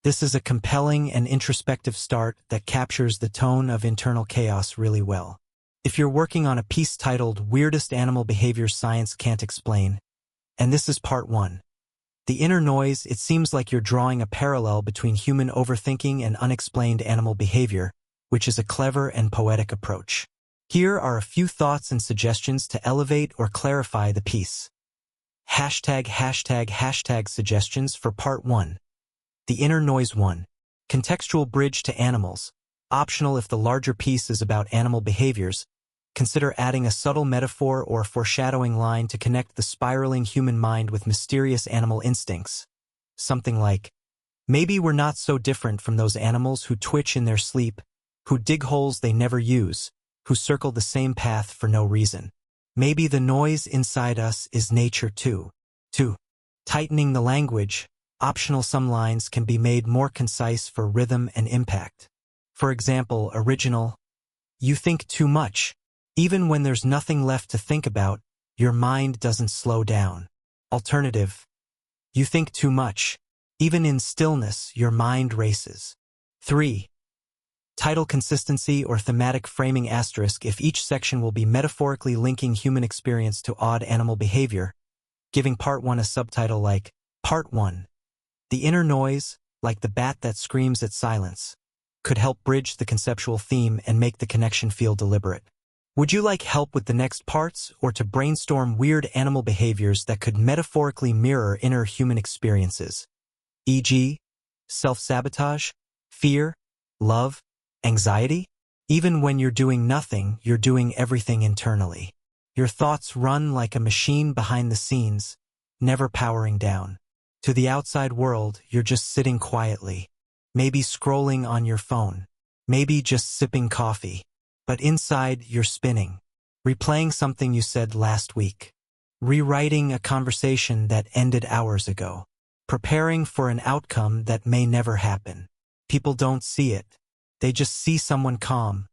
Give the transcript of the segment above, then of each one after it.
This is a compelling and introspective start that captures the tone of internal chaos really well. If you're working on a piece titled Weirdest Animal Behaviors Science Can't Explain, and this is part 1. The inner noise, it seems like you're drawing a parallel between human overthinking and unexplained animal behavior, which is a clever and poetic approach. Here are a few thoughts and suggestions to elevate or clarify the piece. #### suggestions for part 1. The inner noise 1. Contextual bridge to animals. Optional if the larger piece is about animal behaviors. Consider adding a subtle metaphor or foreshadowing line to connect the spiraling human mind with mysterious animal instincts. Something like, maybe we're not so different from those animals who twitch in their sleep, who dig holes they never use, who circle the same path for no reason. Maybe the noise inside us is nature too. 2. Tightening the language. Optional, some lines can be made more concise for rhythm and impact. For example, original, you think too much. Even when there's nothing left to think about, your mind doesn't slow down. Alternative, you think too much. Even in stillness, your mind races. 3. Title consistency or thematic framing *, if each section will be metaphorically linking human experience to odd animal behavior, giving part 1 a subtitle like, Part 1. The inner noise, like the bat that screams at silence, could help bridge the conceptual theme and make the connection feel deliberate. Would you like help with the next parts, or to brainstorm weird animal behaviors that could metaphorically mirror inner human experiences? E.g., self-sabotage, fear, love, anxiety? Even when you're doing nothing, you're doing everything internally. Your thoughts run like a machine behind the scenes, never powering down. To the outside world, you're just sitting quietly, maybe scrolling on your phone, maybe just sipping coffee. But inside, you're spinning, replaying something you said last week, rewriting a conversation that ended hours ago, preparing for an outcome that may never happen. People don't see it. They just see someone calm,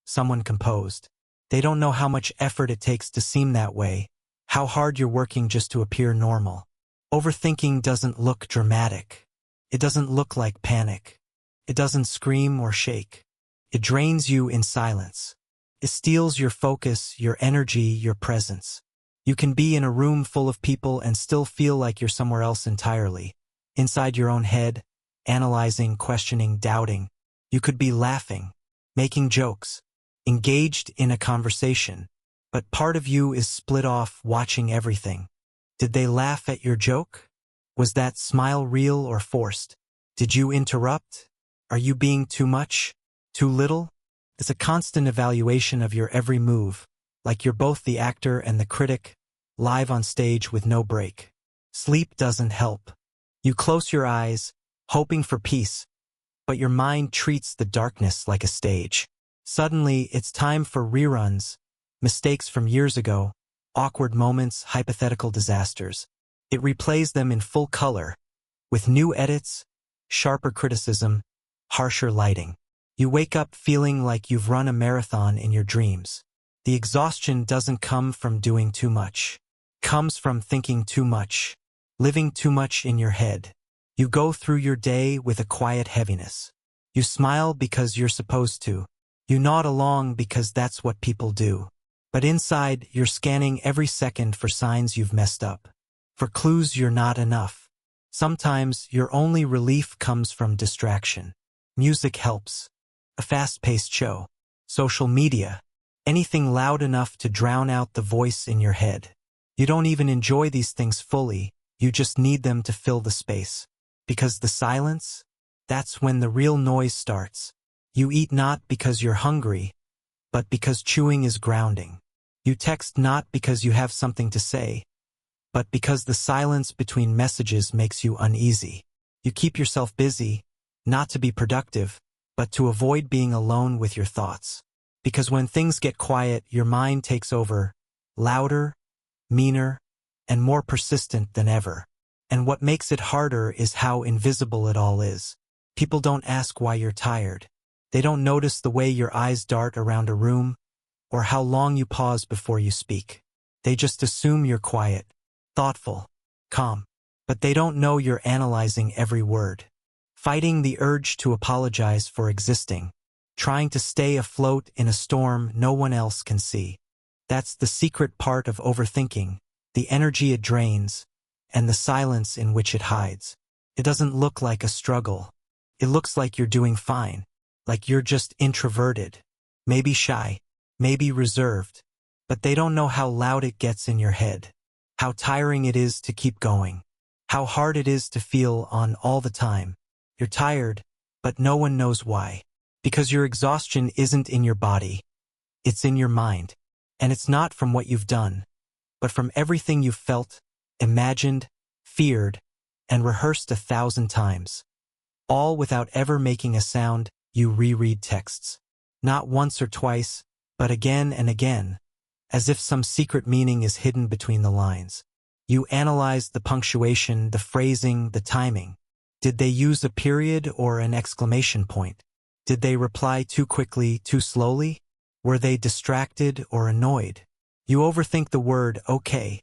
someone composed. They don't know how much effort it takes to seem that way, how hard you're working just to appear normal. Overthinking doesn't look dramatic. It doesn't look like panic. It doesn't scream or shake. It drains you in silence. It steals your focus, your energy, your presence. You can be in a room full of people and still feel like you're somewhere else entirely. Inside your own head, analyzing, questioning, doubting. You could be laughing, making jokes, engaged in a conversation, but part of you is split off watching everything. Did they laugh at your joke? Was that smile real or forced? Did you interrupt? Are you being too much? Too little? It's a constant evaluation of your every move, like you're both the actor and the critic, live on stage with no break. Sleep doesn't help. You close your eyes, hoping for peace, but your mind treats the darkness like a stage. Suddenly, it's time for reruns, mistakes from years ago, awkward moments, hypothetical disasters. It replays them in full color, with new edits, sharper criticism, harsher lighting. You wake up feeling like you've run a marathon in your dreams. The exhaustion doesn't come from doing too much. It comes from thinking too much, living too much in your head. You go through your day with a quiet heaviness. You smile because you're supposed to. You nod along because that's what people do. But inside, you're scanning every second for signs you've messed up, for clues you're not enough. Sometimes your only relief comes from distraction. Music helps. A fast-paced show, social media, anything loud enough to drown out the voice in your head. You don't even enjoy these things fully, you just need them to fill the space. Because the silence, that's when the real noise starts. You eat not because you're hungry, but because chewing is grounding. You text not because you have something to say, but because the silence between messages makes you uneasy. You keep yourself busy, not to be productive, but to avoid being alone with your thoughts. Because when things get quiet, your mind takes over, louder, meaner, and more persistent than ever. And what makes it harder is how invisible it all is. People don't ask why you're tired. They don't notice the way your eyes dart around a room, or how long you pause before you speak. They just assume you're quiet, thoughtful, calm. But they don't know you're analyzing every word. fighting the urge to apologize for existing, trying to stay afloat in a storm no one else can see. That's the secret part of overthinking, the energy it drains, and the silence in which it hides. It doesn't look like a struggle. It looks like you're doing fine, like you're just introverted, maybe shy, maybe reserved, but they don't know how loud it gets in your head, how tiring it is to keep going, how hard it is to feel on all the time. You're tired, but no one knows why. Because your exhaustion isn't in your body, it's in your mind. And it's not from what you've done, but from everything you've felt, imagined, feared, and rehearsed 1,000 times. All without ever making a sound. You reread texts. Not once or twice, but again and again, as if some secret meaning is hidden between the lines. You analyze the punctuation, the phrasing, the timing. Did they use a period or an exclamation point? Did they reply too quickly, too slowly? Were they distracted or annoyed? You overthink the word okay,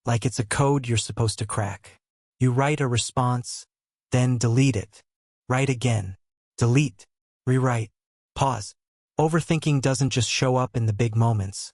like it's a code you're supposed to crack. You write a response, then delete it. Write again. Delete. Rewrite. Pause. Overthinking doesn't just show up in the big moments.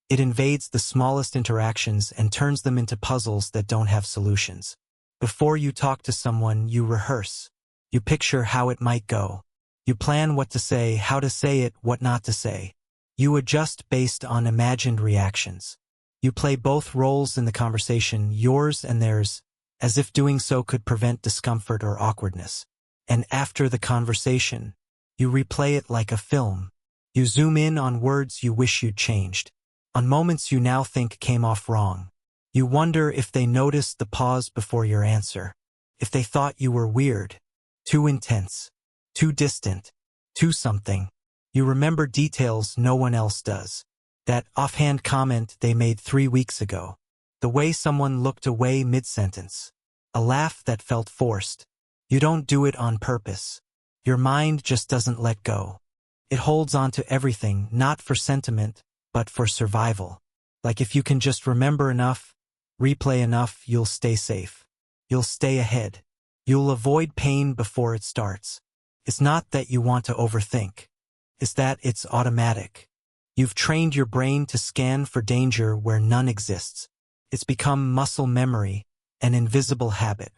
It invades the smallest interactions and turns them into puzzles that don't have solutions. Before you talk to someone, you rehearse. You picture how it might go. You plan what to say, how to say it, what not to say. You adjust based on imagined reactions. You play both roles in the conversation, yours and theirs, as if doing so could prevent discomfort or awkwardness. And after the conversation, you replay it like a film. You zoom in on words you wish you'd changed, on moments you now think came off wrong. You wonder if they noticed the pause before your answer, if they thought you were weird, too intense, too distant, too something. You remember details no one else does. That offhand comment they made 3 weeks ago. The way someone looked away mid-sentence. A laugh that felt forced. You don't do it on purpose. Your mind just doesn't let go. It holds on to everything, not for sentiment, but for survival. Like if you can just remember enough, replay enough, you'll stay safe. You'll stay ahead. You'll avoid pain before it starts. It's not that you want to overthink. It's that it's automatic. You've trained your brain to scan for danger where none exists. It's become muscle memory, an invisible habit.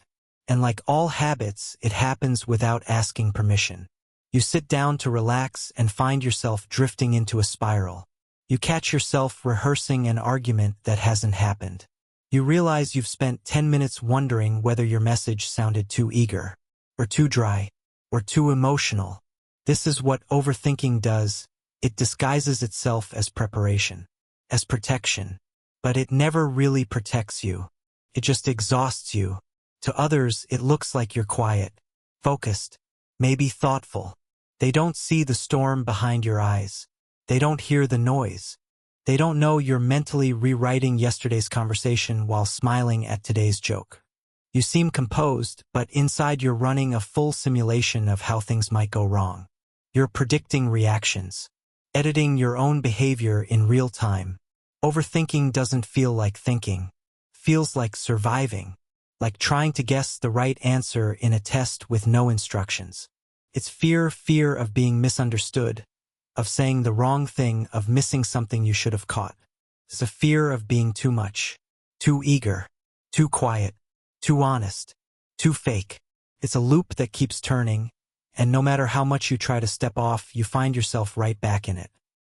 And like all habits, it happens without asking permission. You sit down to relax and find yourself drifting into a spiral. You catch yourself rehearsing an argument that hasn't happened. You realize you've spent 10 minutes wondering whether your message sounded too eager, or too dry, or too emotional. This is what overthinking does. It disguises itself as preparation, as protection. But it never really protects you. It just exhausts you. To others, it looks like you're quiet, focused, maybe thoughtful. They don't see the storm behind your eyes. They don't hear the noise. They don't know you're mentally rewriting yesterday's conversation while smiling at today's joke. You seem composed, but inside you're running a full simulation of how things might go wrong. You're predicting reactions, editing your own behavior in real time. Overthinking doesn't feel like thinking. It feels like surviving, like trying to guess the right answer in a test with no instructions. It's fear of being misunderstood, of saying the wrong thing, of missing something you should have caught. It's a fear of being too much, too eager, too quiet, too honest, too fake. It's a loop that keeps turning, and no matter how much you try to step off, you find yourself right back in it.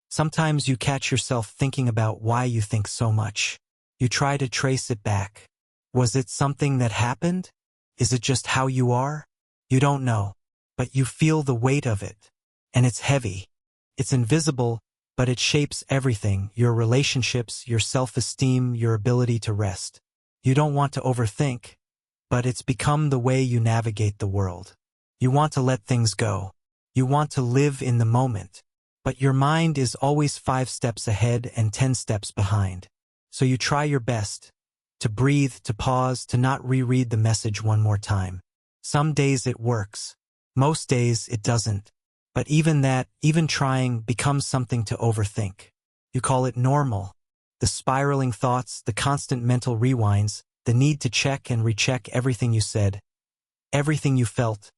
Sometimes you catch yourself thinking about why you think so much. You try to trace it back. Was it something that happened? Is it just how you are? You don't know, but you feel the weight of it, and it's heavy. It's invisible, but it shapes everything, your relationships, your self-esteem, your ability to rest. You don't want to overthink, but it's become the way you navigate the world. You want to let things go. You want to live in the moment. But your mind is always 5 steps ahead and 10 steps behind. So you try your best to breathe, to pause, to not reread the message one more time. Some days it works. Most days it doesn't. But even that, even trying, becomes something to overthink. You call it normal. The spiraling thoughts, the constant mental rewinds, the need to check and recheck everything you said, everything you felt,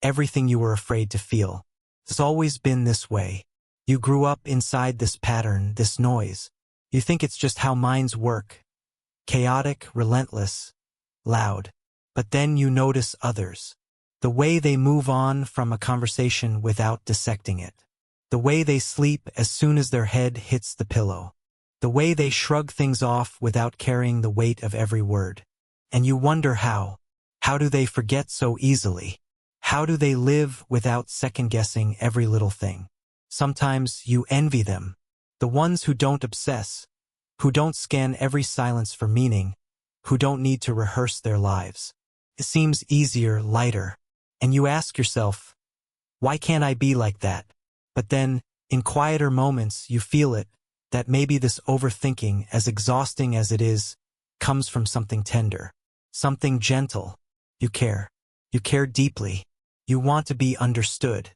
everything you were afraid to feel. It's always been this way. You grew up inside this pattern, this noise. You think it's just how minds work. Chaotic, relentless, loud. But then you notice others. The way they move on from a conversation without dissecting it. The way they sleep as soon as their head hits the pillow. The way they shrug things off without carrying the weight of every word. And you wonder how. How do they forget so easily? How do they live without second-guessing every little thing? Sometimes you envy them. The ones who don't obsess. Who don't scan every silence for meaning. Who don't need to rehearse their lives. It seems easier, lighter. And you ask yourself, why can't I be like that? But then, in quieter moments, you feel it, that maybe this overthinking, as exhausting as it is, comes from something tender. Something gentle. You care. You care deeply. You want to be understood.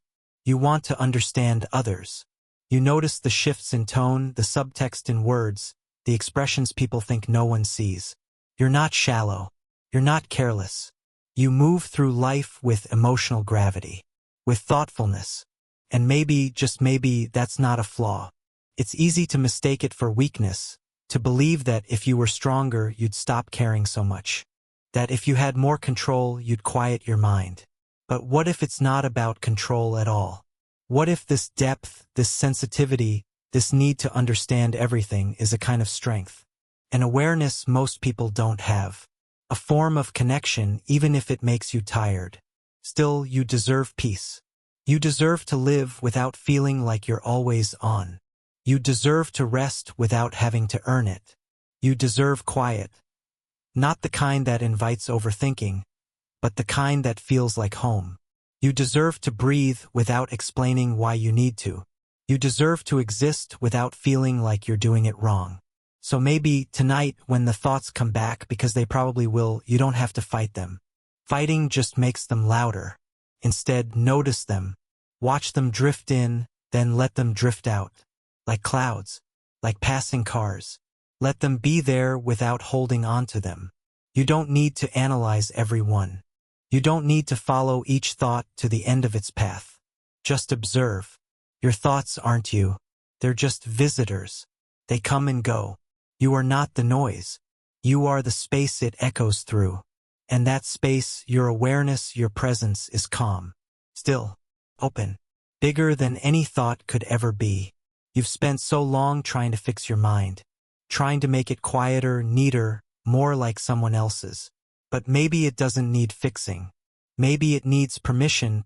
You want to understand others. You notice the shifts in tone, the subtext in words, the expressions people think no one sees. You're not shallow. You're not careless. You move through life with emotional gravity, with thoughtfulness. And maybe, just maybe, that's not a flaw. It's easy to mistake it for weakness, to believe that if you were stronger, you'd stop caring so much. That if you had more control, you'd quiet your mind. But what if it's not about control at all? What if this depth, this sensitivity, this need to understand everything is a kind of strength? An awareness most people don't have. A form of connection, even if it makes you tired. Still, you deserve peace. You deserve to live without feeling like you're always on. You deserve to rest without having to earn it. You deserve quiet. Not the kind that invites overthinking, but the kind that feels like home. You deserve to breathe without explaining why you need to. You deserve to exist without feeling like you're doing it wrong. So maybe tonight, when the thoughts come back, because they probably will, you don't have to fight them. Fighting just makes them louder. Instead, notice them. Watch them drift in, then let them drift out. Like clouds. Like passing cars. Let them be there without holding on to them. You don't need to analyze every one. You don't need to follow each thought to the end of its path. Just observe. Your thoughts aren't you. They're just visitors. They come and go. You are not the noise. You are the space it echoes through. And that space, your awareness, your presence, is calm. Still. Open. Bigger than any thought could ever be. You've spent so long trying to fix your mind. Trying to make it quieter, neater, more like someone else's. But maybe it doesn't need fixing. Maybe it needs permission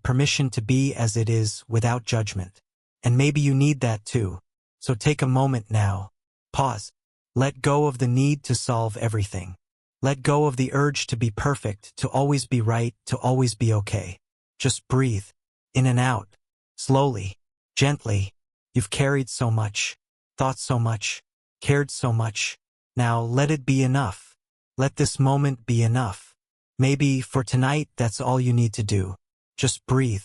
to be as it is, without judgment. And maybe you need that too. So take a moment now. Pause. Let go of the need to solve everything. Let go of the urge to be perfect, to always be right, to always be okay. Just breathe. In and out. Slowly. Gently. You've carried so much. Thought so much. Cared so much. Now let it be enough. Let this moment be enough. Maybe for tonight that's all you need to do. Just breathe.